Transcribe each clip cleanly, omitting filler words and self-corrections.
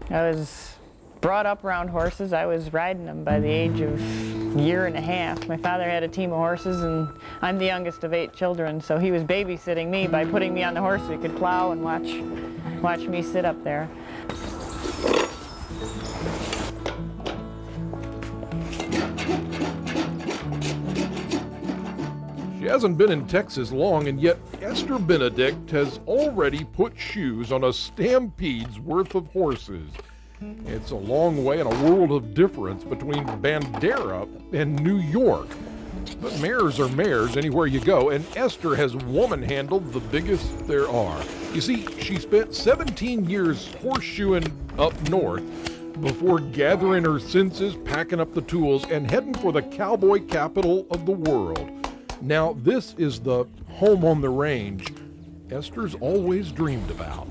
I was brought up around horses. I was riding them by the age of a year and a half. My father had a team of horses, and I'm the youngest of 8 children, so he was babysitting me by putting me on the horse so he could plow and watch me sit up there. She hasn't been in Texas long, and yet Esther Benedict has already put shoes on a stampede's worth of horses. It's a long way and a world of difference between Bandera and New York. But mares are mares anywhere you go, and Esther has woman-handled the biggest there are. You see, she spent 17 years horseshoeing up north before gathering her senses, packing up the tools, and heading for the cowboy capital of the world. Now, this is the home on the range Esther's always dreamed about.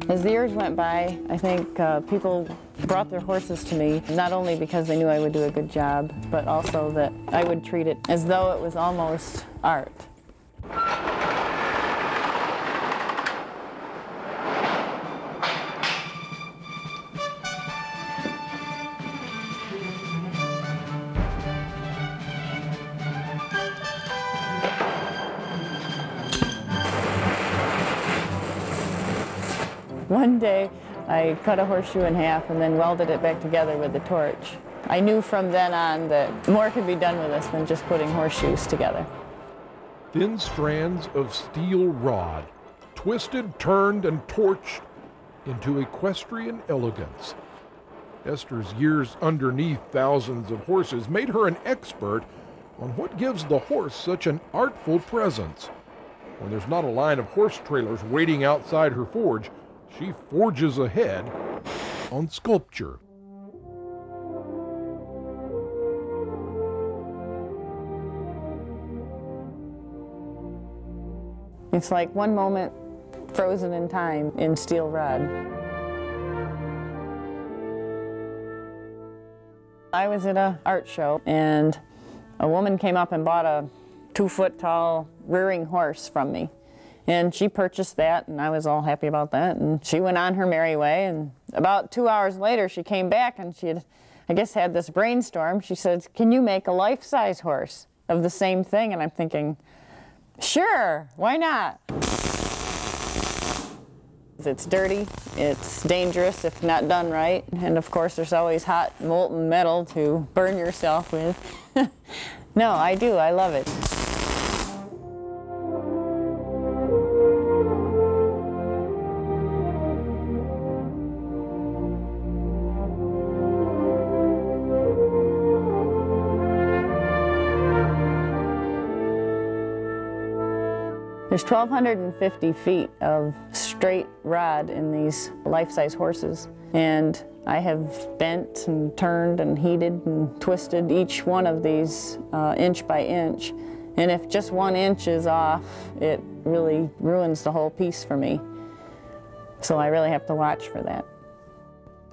As the years went by, I think people brought their horses to me, not only because they knew I would do a good job, but also that I would treat it as though it was almost art. One day, I cut a horseshoe in half and then welded it back together with the torch. I knew from then on that more could be done with this than just putting horseshoes together. Thin strands of steel rod, twisted, turned, and torched into equestrian elegance. Esther's years underneath thousands of horses made her an expert on what gives the horse such an artful presence. When there's not a line of horse trailers waiting outside her forge, she forges ahead on sculpture. It's like one moment frozen in time in steel rod. I was at an art show, and a woman came up and bought a 2-foot-tall rearing horse from me. And she purchased that, and I was all happy about that. And she went on her merry way, and about 2 hours later, she came back, and she had, I guess, had this brainstorm. She said, "Can you make a life-size horse of the same thing?" And I'm thinking, sure, why not? It's dirty, it's dangerous if not done right, and of course there's always hot molten metal to burn yourself with. No, I do, I love it. There's 1,250 feet of straight rod in these life-size horses, and I have bent and turned and heated and twisted each one of these inch by inch, and if just 1 inch is off, it really ruins the whole piece for me. So I really have to watch for that.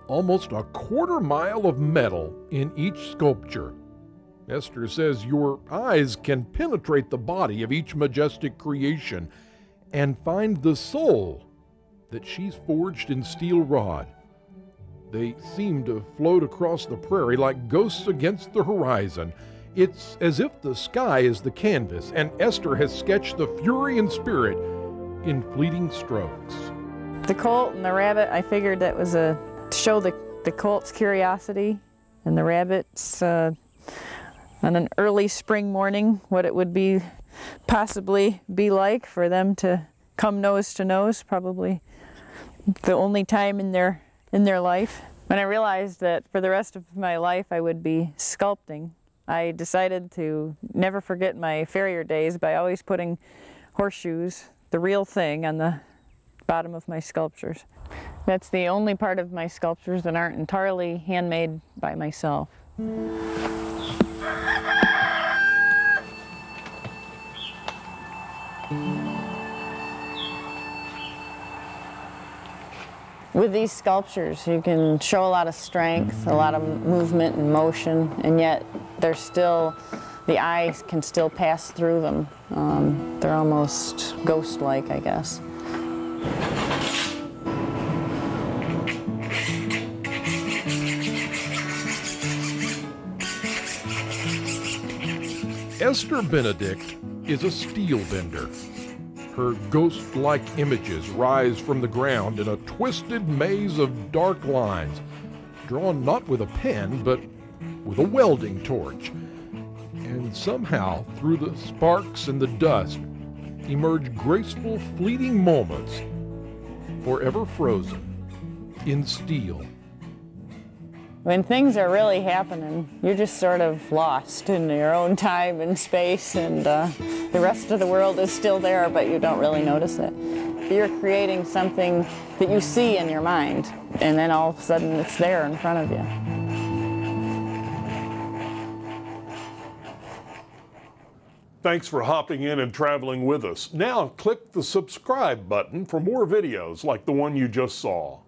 Almost a 1/4 mile of metal in each sculpture. Esther says your eyes can penetrate the body of each majestic creation and find the soul that she's forged in steel rod. They seem to float across the prairie like ghosts against the horizon. It's as if the sky is the canvas, and Esther has sketched the fury and spirit in fleeting strokes. The colt and the rabbit, I figured that was to show the colt's curiosity, and the rabbit's on an early spring morning, what it would possibly be like for them to come nose to nose, probably the only time in their life. When I realized that for the rest of my life I would be sculpting, I decided to never forget my farrier days by always putting horseshoes, the real thing, on the bottom of my sculptures. That's the only part of my sculptures that aren't entirely handmade by myself. With these sculptures, you can show a lot of strength, a lot of movement and motion, and yet there's still, the eye can still pass through them. They're almost ghost-like, I guess. Esther Benedict is a steel bender. Her ghost-like images rise from the ground in a twisted maze of dark lines, drawn not with a pen, but with a welding torch. And somehow, through the sparks and the dust, emerge graceful, fleeting moments, forever frozen in steel. When things are really happening, you're just sort of lost in your own time and space, and the rest of the world is still there, but you don't really notice it. You're creating something that you see in your mind, and then all of a sudden it's there in front of you. Thanks for hopping in and traveling with us. Now click the subscribe button for more videos like the one you just saw.